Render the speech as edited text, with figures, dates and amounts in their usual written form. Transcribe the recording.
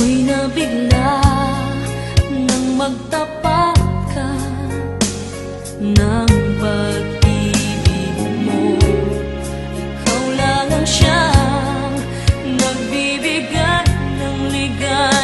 Ako'y nabigla nang magtapat ka ng pag-ibig mo. Ikaw lang ang siyang nagbibigay ng ligaya.